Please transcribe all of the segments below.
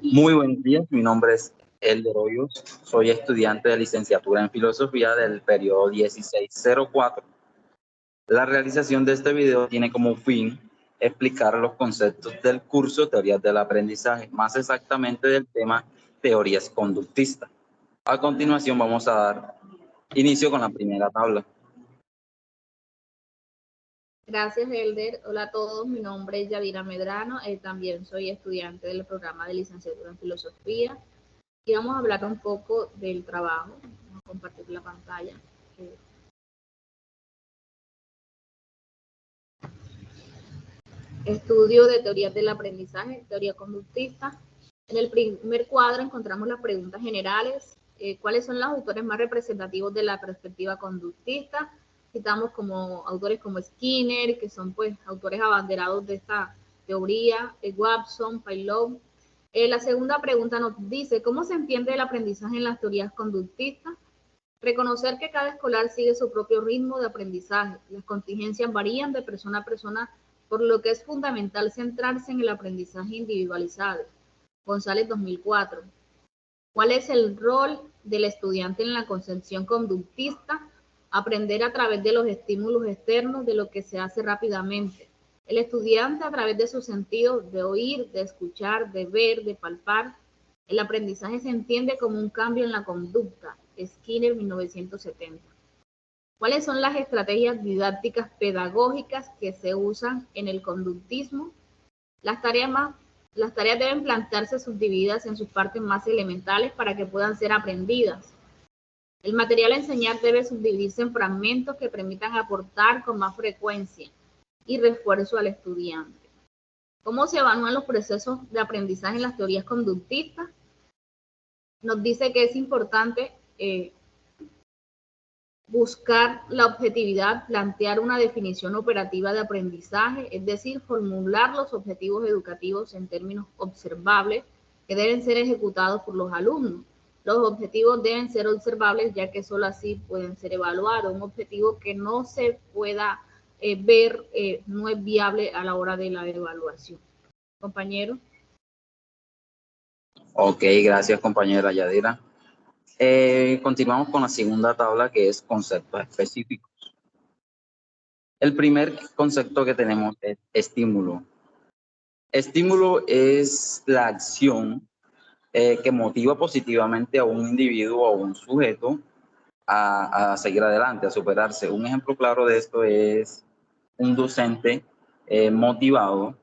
Muy buenos días, mi nombre es Elder Hoyos, soy estudiante de licenciatura en Filosofía del periodo 1604. La realización de este video tiene como fin explicar los conceptos del curso Teorías del Aprendizaje, más exactamente del tema Teorías Conductistas. A continuación vamos a dar inicio con la primera tabla. Gracias, Elder. Hola a todos, mi nombre es Yadira Medrano, también soy estudiante del programa de licenciatura en Filosofía y vamos a hablar un poco del trabajo. Vamos a compartir la pantalla. Estudio de teorías del aprendizaje, teoría conductista. En el primer cuadro encontramos las preguntas generales. ¿Cuáles son los autores más representativos de la perspectiva conductista? Citamos como autores como Skinner, que son pues autores abanderados de esta teoría, Watson, Pavlov. La segunda pregunta nos dice, ¿cómo se entiende el aprendizaje en las teorías conductistas? Reconocer que cada escolar sigue su propio ritmo de aprendizaje. Las contingencias varían de persona a persona, por lo que es fundamental centrarse en el aprendizaje individualizado. González 2004. ¿Cuál es el rol del estudiante en la concepción conductista? Aprender a través de los estímulos externos de lo que se hace rápidamente. El estudiante a través de sus sentidos de oír, de escuchar, de ver, de palpar. El aprendizaje se entiende como un cambio en la conducta. Skinner 1970. ¿Cuáles son las estrategias didácticas pedagógicas que se usan en el conductismo? Las tareas deben plantearse subdivididas en sus partes más elementales para que puedan ser aprendidas. El material a enseñar debe subdividirse en fragmentos que permitan aportar con más frecuencia y refuerzo al estudiante. ¿Cómo se evalúan los procesos de aprendizaje en las teorías conductistas? Nos dice que es importante buscar la objetividad, plantear una definición operativa de aprendizaje, es decir, formular los objetivos educativos en términos observables que deben ser ejecutados por los alumnos. Los objetivos deben ser observables ya que solo así pueden ser evaluados. Un objetivo que no se pueda ver no es viable a la hora de la evaluación. Compañero. Ok, gracias compañera Yadira. Continuamos con la segunda tabla, que es conceptos específicos. El primer concepto que tenemos es estímulo. Estímulo es la acción que motiva positivamente a un individuo o a un sujeto a seguir adelante, a superarse. Un ejemplo claro de esto es un docente motivado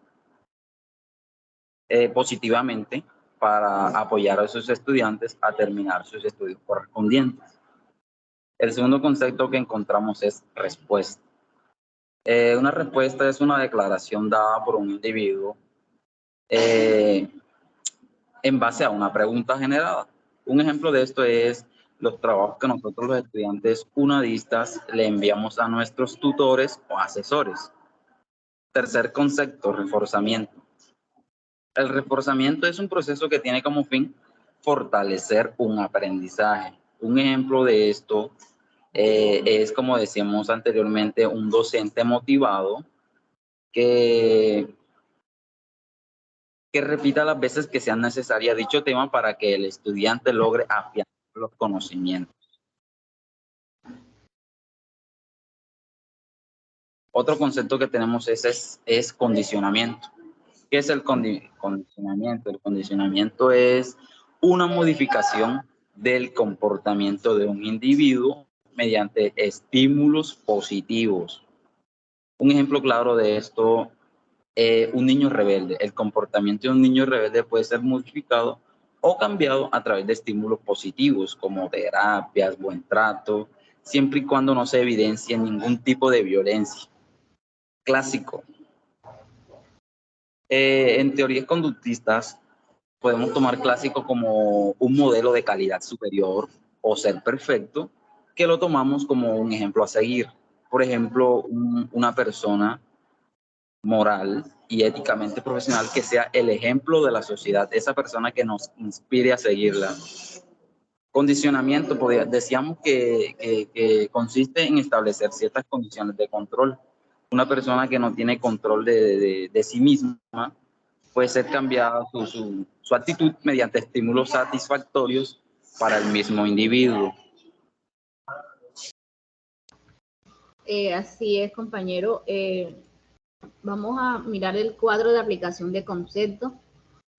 positivamente para apoyar a sus estudiantes a terminar sus estudios correspondientes. El segundo concepto que encontramos es respuesta. Una respuesta es una declaración dada por un individuo en base a una pregunta generada. Un ejemplo de esto es los trabajos que nosotros los estudiantes unadistas le enviamos a nuestros tutores o asesores. Tercer concepto, reforzamiento. El reforzamiento es un proceso que tiene como fin fortalecer un aprendizaje. Un ejemplo de esto es, como decíamos anteriormente, un docente motivado que repita las veces que sean necesarias dicho tema para que el estudiante logre afianzar los conocimientos. Otro concepto que tenemos es condicionamiento. ¿Qué es el condicionamiento? El condicionamiento es una modificación del comportamiento de un individuo mediante estímulos positivos. Un ejemplo claro de esto, un niño rebelde. El comportamiento de un niño rebelde puede ser modificado o cambiado a través de estímulos positivos como terapias, buen trato, siempre y cuando no se evidencie ningún tipo de violencia. Clásico. En teorías conductistas podemos tomar clásico como un modelo de calidad superior o ser perfecto, que lo tomamos como un ejemplo a seguir. Por ejemplo, una persona moral y éticamente profesional que sea el ejemplo de la sociedad, esa persona que nos inspire a seguirla. Condicionamiento, decíamos que consiste en establecer ciertas condiciones de control. Una persona que no tiene control de sí misma puede ser cambiada su actitud mediante estímulos satisfactorios para el mismo individuo. Así es, compañero. Vamos a mirar el cuadro de aplicación de conceptos.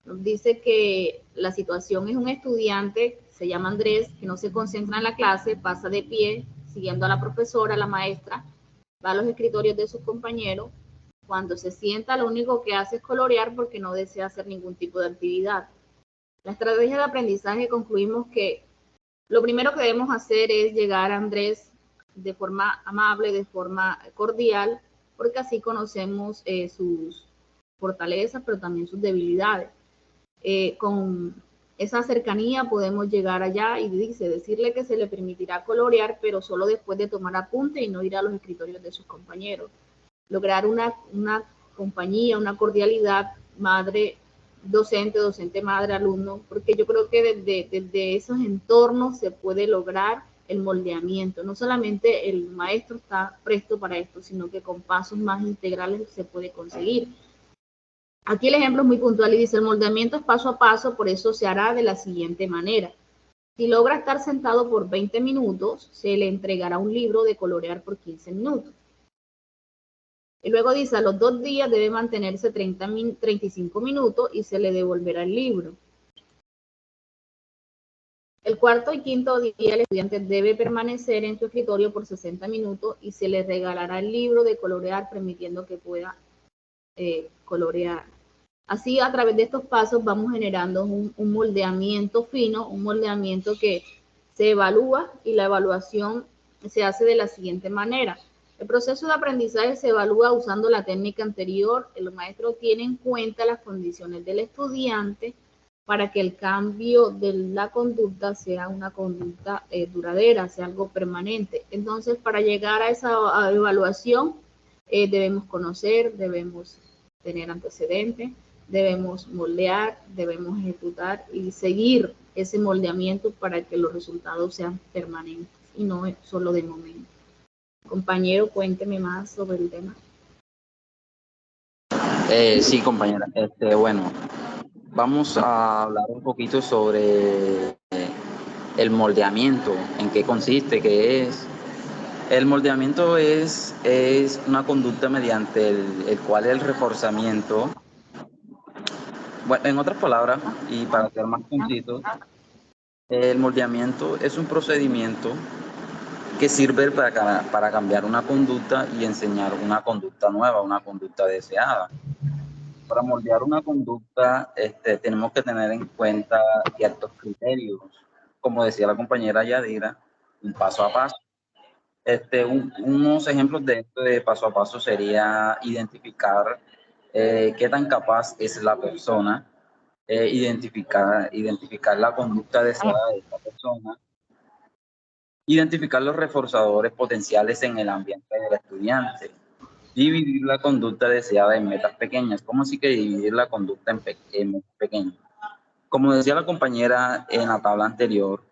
Nos dice que la situación es un estudiante, se llama Andrés, que no se concentra en la clase, pasa de pie, siguiendo a la profesora, a la maestra, va a los escritorios de sus compañeros. Cuando se sienta, lo único que hace es colorear porque no desea hacer ningún tipo de actividad. La estrategia de aprendizaje, concluimos que lo primero que debemos hacer es llegar a Andrés de forma amable, de forma cordial, porque así conocemos sus fortalezas, pero también sus debilidades. Con esa cercanía podemos llegar allá y decirle que se le permitirá colorear, pero solo después de tomar apunte y no ir a los escritorios de sus compañeros. Lograr una compañía, una cordialidad madre-docente, docente-madre-alumno, porque yo creo que desde esos entornos se puede lograr el moldeamiento. No solamente el maestro está presto para esto, sino que con pasos más integrales se puede conseguir. Aquí el ejemplo es muy puntual y dice, el moldeamiento es paso a paso, por eso se hará de la siguiente manera. Si logra estar sentado por 20 minutos, se le entregará un libro de colorear por 15 minutos. Y luego dice, a los 2 días debe mantenerse 35 minutos y se le devolverá el libro. El cuarto y quinto día el estudiante debe permanecer en su escritorio por 60 minutos y se le regalará el libro de colorear, permitiendo que pueda colorear. Así, a través de estos pasos vamos generando un moldeamiento fino, un moldeamiento que se evalúa y la evaluación se hace de la siguiente manera. El proceso de aprendizaje se evalúa usando la técnica anterior. El maestro tiene en cuenta las condiciones del estudiante para que el cambio de la conducta sea una conducta duradera, sea algo permanente. Entonces, para llegar a esa evaluación, debemos conocer, debemos tener antecedentes, debemos moldear, debemos ejecutar y seguir ese moldeamiento para que los resultados sean permanentes y no solo de momento. Compañero, cuénteme más sobre el tema. Sí, compañera. Bueno, vamos a hablar un poquito sobre el moldeamiento, en qué consiste, qué es. El moldeamiento es una conducta mediante el cual el reforzamiento, bueno, en otras palabras, y para ser más conciso, el moldeamiento es un procedimiento que sirve para cambiar una conducta y enseñar una conducta nueva, una conducta deseada. Para moldear una conducta tenemos que tener en cuenta ciertos criterios, como decía la compañera Yadira, un paso a paso. Unos ejemplos de esto de paso a paso sería identificar qué tan capaz es la persona, identificar la conducta deseada de esta persona, identificar los reforzadores potenciales en el ambiente del estudiante, dividir la conducta deseada en metas pequeñas. ¿Cómo así que dividir la conducta en metas pequeñas? Como decía la compañera en la tabla anterior,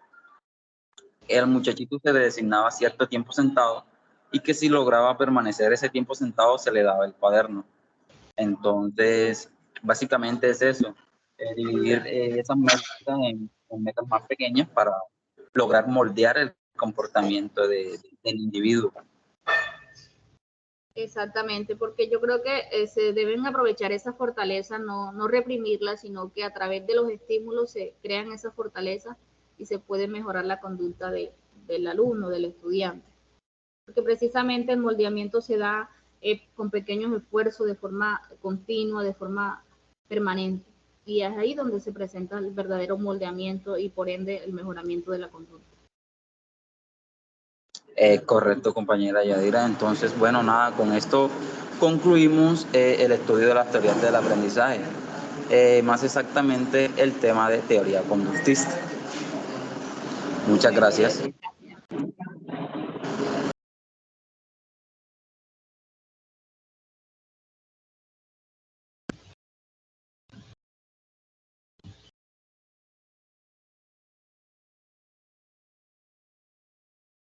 el muchachito se le designaba cierto tiempo sentado y que si lograba permanecer ese tiempo sentado se le daba el cuaderno. Entonces, básicamente es eso, dividir esas metas en metas más pequeñas para lograr moldear el comportamiento del individuo. Exactamente, porque yo creo que se deben aprovechar esas fortalezas, no reprimirlas, sino que a través de los estímulos se crean esas fortalezas y se puede mejorar la conducta del alumno, del estudiante. Porque precisamente el moldeamiento se da con pequeños esfuerzos de forma continua, de forma permanente. Y es ahí donde se presenta el verdadero moldeamiento y por ende el mejoramiento de la conducta. Correcto, compañera Yadira. Entonces, bueno, nada, con esto concluimos el estudio de las teorías del aprendizaje, más exactamente el tema de teoría conductista. Muchas gracias.